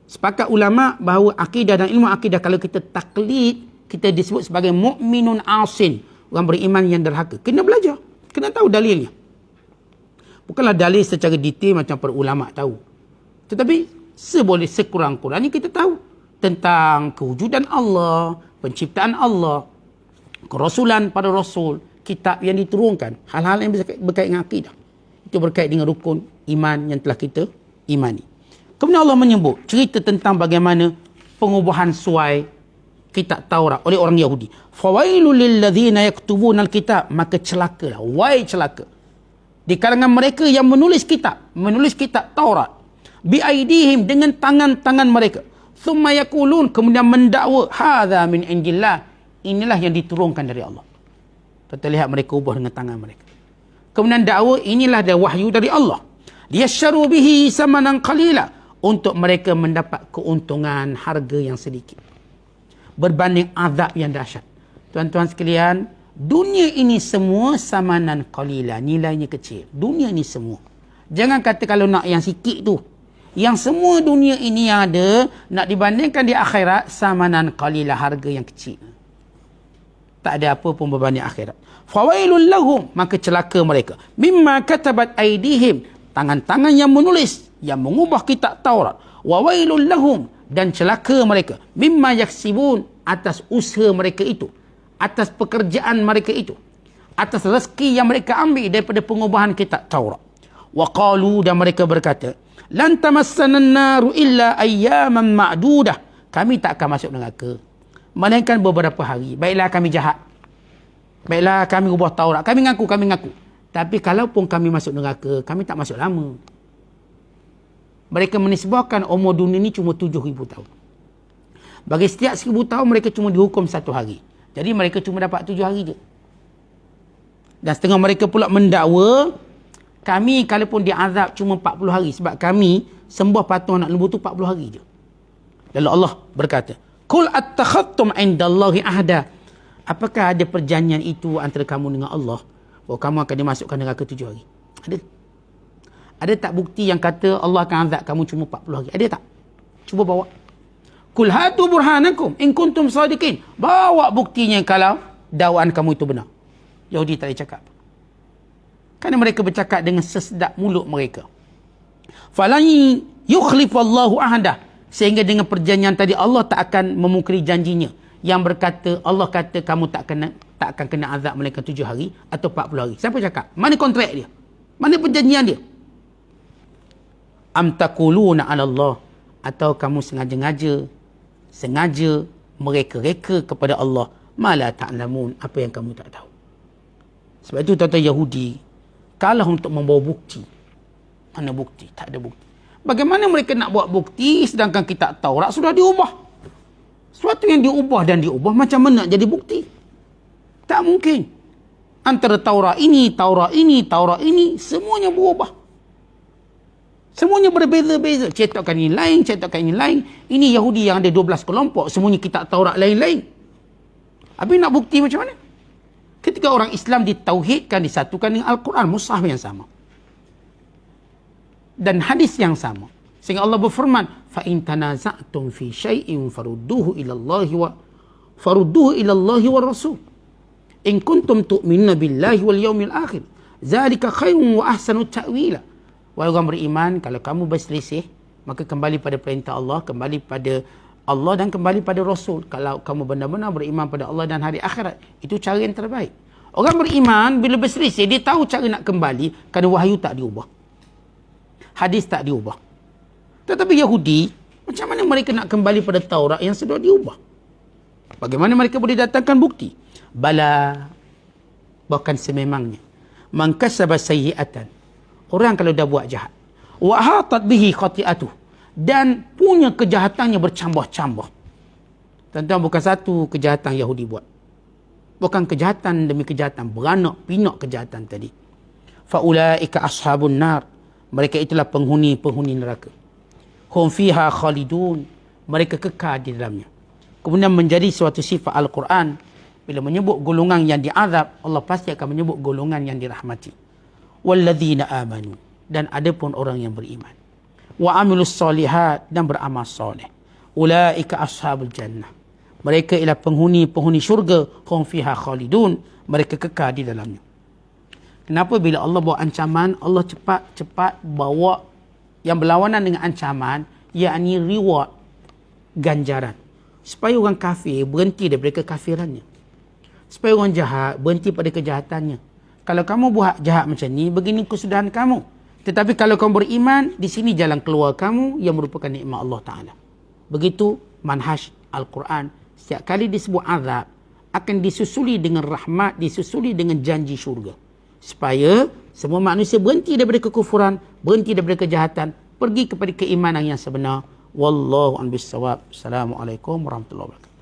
Sepakat ulama bahawa akidah dan ilmu akidah, kalau kita taklid, kita disebut sebagai mukminun asin, orang beriman yang derhaka. Kena belajar, kena tahu dalilnya. Bukanlah dalil secara detail macam para ulama tahu. Tetapi sekurang-kurangnya kita tahu tentang kewujudan Allah, penciptaan Allah, kerasulan pada rasul, kitab yang diturunkan, hal-hal yang berkait dengan akidah. Itu berkait dengan rukun iman yang telah kita imani. Kemudian Allah menyebut cerita tentang bagaimana pengubahan suai kitab Taurat oleh orang Yahudi. Fawailul lilladzina yaktubuna alkitab, maka celakalah, celaka di kalangan mereka yang menulis kitab Taurat biaidihim, dengan tangan-tangan mereka. Thumma yaqulun, kemudian mendakwa, hadza min indillah, inilah yang diturunkan dari Allah. Kita lihat mereka ubah dengan tangan mereka. Kemudian dakwa, inilah dia wahyu dari Allah. Liyasyaru bihi samanan qalila, untuk mereka mendapat keuntungan harga yang sedikit berbanding azab yang dahsyat. Tuan-tuan sekalian, dunia ini semua samanan qalila, nilainya kecil. Dunia ini semua. Jangan kata kalau nak yang sikit tu. Yang semua dunia ini yang ada, nak dibandingkan di akhirat, samanan qalila, harga yang kecil. Tak ada apa pun berbanding akhirat. Fawailul lahum, maka celaka mereka. Mimma katabat aidihim, tangan-tangan yang menulis, yang mengubah kitab Taurat. Wa wailul lahum, dan celaka mereka. Mimma yaksibun, atas usaha mereka itu. Atas pekerjaan mereka itu. Atas rezeki yang mereka ambil daripada pengubahan kitab Taurat. Wa qalu, dan mereka berkata, lan tamassana an-naru illa ayyaman ma'dudah. Kami tak akan masuk neraka melainkan beberapa hari. Baiklah kami jahat, baiklah kami ubah Taurat, kami ngaku. Tapi kalaupun kami masuk neraka, kami tak masuk lama. Mereka menisbahkan umur dunia ni cuma 7,000 tahun. Bagi setiap 1,000 tahun, mereka cuma dihukum 1 hari. Jadi mereka cuma dapat 7 hari je. Dan setengah mereka pula mendakwa, kami kalaupun diazab cuma 40 hari. Sebab kami sembah patung anak lembu tu 40 hari je. Lalu Allah berkata, Qul attakhadtum indallahi ahda. Apakah ada perjanjian itu antara kamu dengan Allah, bahawa kamu akan dimasukkan neraka 7 hari? Ada? Ada tak bukti yang kata Allah akan azab kamu cuma 40 hari? Ada tak? Cuba bawa. Qul hatu burhanakum in kuntum sadiqin. Bawa buktinya kalau dakwaan kamu itu benar. Yahudi tak boleh cakap. Kerana mereka bercakap dengan sesedap mulut mereka. Falan yukhlifallahu ahda. Sehingga dengan perjanjian tadi Allah tak akan memungkiri janjinya. Yang berkata, Allah kata kamu tak akan kena azab melainkan 7 hari atau 40 hari. Siapa cakap? Mana kontrak dia? Mana perjanjian dia? Am taquluna 'ala Allah, atau kamu sengaja mereka-reka kepada Allah ma la ta'lamun, apa yang kamu tak tahu. Sebab itu tuan-tuan Yahudi kalah untuk membawa bukti. Mana bukti? Tak ada bukti. Bagaimana mereka nak buat bukti sedangkan kitab Taurat sudah diubah? Sesuatu yang diubah macam mana nak jadi bukti? Tak mungkin. Antara Taurat ini, semuanya berubah. Semuanya berbeza-beza. Cetakan ini lain. Ini Yahudi yang ada 12 kelompok. Semuanya kitab Taurat lain-lain. Habis nak bukti macam mana? Ketika orang Islam ditauhidkan, disatukan dengan Al-Quran, mushaf yang sama. Dan hadis yang sama. Sehingga Allah berfirman, fa in tanaza'tum fi syai'in farudduhu ila Allah wa rasul. In kuntum tu'minuna billahi wal yawmil akhir. Zalika khairun wa ahsanu ta'wila. Wahai orang beriman, kalau kamu berselisih, maka kembali pada perintah Allah, kembali pada Allah dan kembali pada Rasul. Kalau kamu benar-benar beriman pada Allah dan hari akhirat, itu cara yang terbaik. Orang beriman bila berselisih, dia tahu cara nak kembali kerana wahyu tak diubah. Hadis tak diubah. Tetapi Yahudi, macam mana mereka nak kembali pada Taurat yang sudah diubah? Bagaimana mereka boleh datangkan bukti? Bala, bahkan sememangnya. Man kasaba sayyi'atan. Orang kalau dah buat jahat. Wa hatat bihi khati'atuh. Dan punya kejahatannya bercambah-cambah. Tuan-tuan, bukan satu kejahatan Yahudi buat. Bukan kejahatan demi kejahatan. Beranak pinak kejahatan tadi. Faulaika ashabun nar. Mereka itulah penghuni neraka. Hum fiha khalidun. Mereka kekal di dalamnya. Kemudian menjadi suatu sifat Al-Quran. Bila menyebut golongan yang diazab, Allah pasti akan menyebut golongan yang dirahmati. Walladzina amanu. Dan ada pun orang yang beriman. Wa amilus solihat. Dan beramal soleh. Ulaika ashabul jannah. Mereka ialah penghuni syurga. Hum fiha khalidun. Mereka kekal di dalamnya. Kenapa bila Allah bawa ancaman, Allah cepat-cepat bawa yang berlawanan dengan ancaman, yakni reward, ganjaran. Supaya orang kafir berhenti daripada kekafirannya. Supaya orang jahat berhenti pada kejahatannya. Kalau kamu buat jahat macam ni, begini kesudahan kamu. Tetapi kalau kamu beriman, di sini jalan keluar kamu yang merupakan nikmat Allah Ta'ala. Begitu manhaj Al-Quran. Setiap kali disebut azab, akan disusuli dengan rahmat, disusuli dengan janji syurga. Supaya semua manusia berhenti daripada kekufuran, berhenti daripada kejahatan, pergi kepada keimanan yang sebenar. Wallahu a'lam bissawab. Assalamualaikum warahmatullahi wabarakatuh.